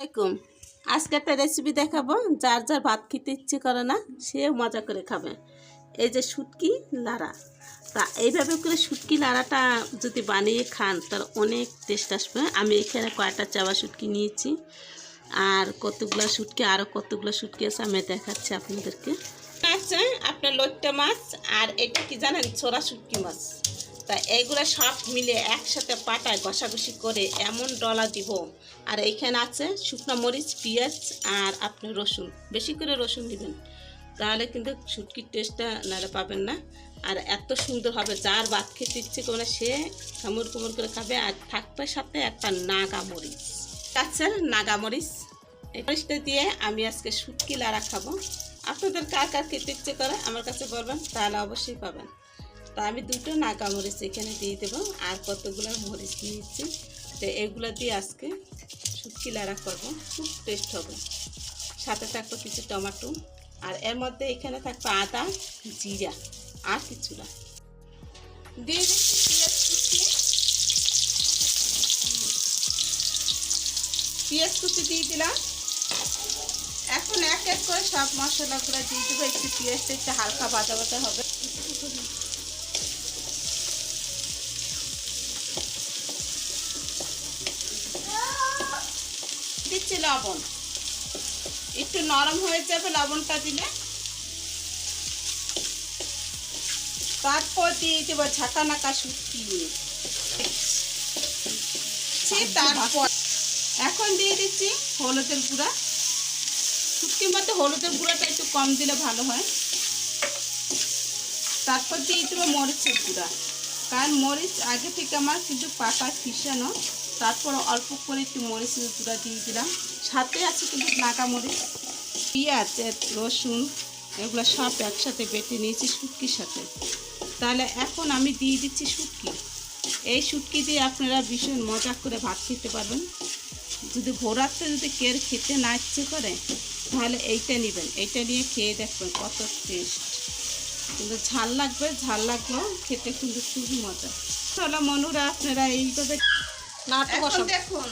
আসসালামাইকুম। আজকে একটা রেসিপি দেখাবো, যার যার ভাত খেতে ইচ্ছে করে না সেও মজা করে খাবে। এই যে শুটকি লাড়া, তা এইভাবে করে শুটকি লাড়াটা যদি বানিয়ে খান তার অনেক টেস্ট আসবে। আমি এখানে কয়টা চাওয়া শুটকি নিয়েছি, আর কতগুলো শুটকি, আরও কতগুলো শুটকি আছে আমি দেখাচ্ছি আপনাদেরকে। আছে আপনার লইট্টা মাছ, আর এটা কি জানেন, ছোরা শুটকি মাছ। তা এইগুলো সব মিলে একসাথে পাটায় ঘষাঘষি করে এমন ডলা দিব। আর এইখানে আছে শুকনো মরিচ, পেঁয়াজ আর আপনি রসুন, বেশি করে রসুন দিবেন, তাহলে কিন্তু শুটকির টেস্টটা নাহলে পাবেন না। আর এত সুন্দর হবে, যার ভাত খেতে ইচ্ছে করে সে কামড় কুমড় করে খাবে। আর থাকবে সাথে একটা নাগামরিচ, কাঁচা নাগামরিচ। এই মরিচটা দিয়ে আমি আজকে শুটকি লাড়া খাবো। আপনাদের কার কার খেতে ইচ্ছে করে আমার কাছে বলবেন, তাহলে অবশ্যই পাবেন। তা আমি দুটো নাগামরিচ এখানে দিয়ে দেবো, আর কতগুলো মরিচ নিয়েছি। তো এগুলো দিয়ে আজকে শুটকি লাড়া করবো, খুব টেস্ট হবে। সাথে থাকবে কিছু টমেটো, আর এর মধ্যে এখানে থাকবে আদা, জিরা, আর কিছু না। দিয়ে দিচ্ছি পেঁয়াজ কুচি, পেঁয়াজ কুচি দিয়ে দিলাম। এখন এক এক করে সব মশলাগুলো দিয়ে দেবো। একটু পেঁয়াজটা একটু হালকা ভাজা ভাজা হবে। দিচ্ছি লবণ, একটু নরম হয়ে যাবে লবণটা দিলে। তারপর দিয়ে দেবো ঝাঁকা নাকা শুটকি। তারপর এখন দিয়ে দিচ্ছি হলুদের গুঁড়া। শুটকির মধ্যে হলুদের গুঁড়াটা একটু কম দিলে ভালো হয়। তারপর দিয়ে দেবো মরিচের গুঁড়া, কারণ মরিচ আগে থেকে আমার কিন্তু পাতা পিষানো। তারপর অল্প করে একটু মরিচের গুঁড়া দিয়ে দিলাম। সাথে আছে কিন্তু নাগা মরিচ, পেঁয়াজ, রসুন, এগুলো সব একসাথে বেটে নিয়েছি শুটকির সাথে। তাহলে এখন আমি দিয়ে দিচ্ছি শুটকি। এই শুটকি দিয়ে আপনারা ভীষণ মজা করে ভাত খেতে পারবেন। যদি ভোর রাত্রে যদি কেউ খেতে না ইচ্ছে করে তাহলে এইটা নেবেন, এইটা নিয়ে খেয়ে দেখবেন কত টেস্ট। কিন্তু ঝাল লাগবে, ঝাল লাগলেও খেতে কিন্তু খুবই মজা। তাহলে মনুরা আপনারা এইভাবে দেখুন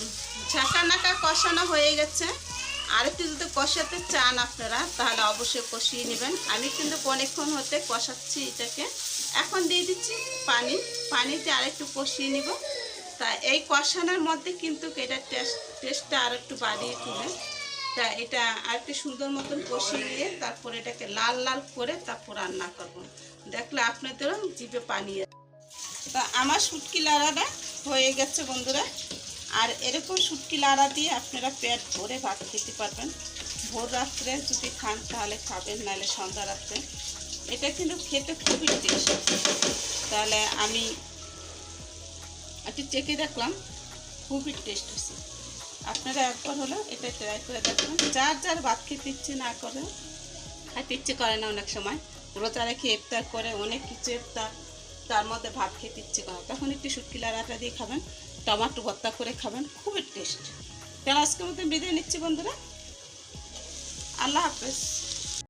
ঝাঁকা নাকা কষানো হয়ে গেছে। আর একটু যদি কষাতে চান আপনারা তাহলে অবশ্যই কষিয়ে নেবেন। আমি কিন্তু অনেকক্ষণ হতে কষাচ্ছি এটাকে। এখন দিয়ে দিচ্ছি পানি, পানিতে আর একটু কষিয়ে নিব। তা এই কষানোর মধ্যে কিন্তু এটা টেস্টটা আর একটু বাড়িয়ে তুলে। তা এটা আর একটু সুন্দর মতন কষিয়ে নিয়ে তারপর এটাকে লাল লাল করে তারপর রান্না করব। দেখলে আপনাদেরও জিভে পানি। তা আমার শুটকি লাড়াটা হয়ে গেছে বন্ধুরা। আর এরকম শুটকি লাড়া দিয়ে আপনারা পেট ভরে ভাত খেতে পারবেন। ভোর রাত্রে যদি খান তাহলে খাবেন, নাহলে সন্ধ্যা রাত্রে। এটা কিন্তু খেতে খুবই টেস্ট। তাহলে আমি একটু চেখে দেখলাম, খুবই টেস্ট হয়েছে। আপনারা একবার হলো এটা ট্রাই করে দেখবেন। যার যার ভাত খেতে ইচ্ছে না করে, খাইতে ইচ্ছে করে না, অনেক সময় রোজা রেখে ইফতার করে অনেক কিছু ইফতার, তার মধ্যে ভাত খেতে ইচ্ছে করে, তখন একটু শুটকি লাড়াটা দিয়ে খাবেন, টমেটো ভর্তা করে খাবেন, খুবই টেস্ট। তাহলে আজকের মতো বিদায় নিচ্ছি বন্ধুরা, আল্লাহ হাফেজ।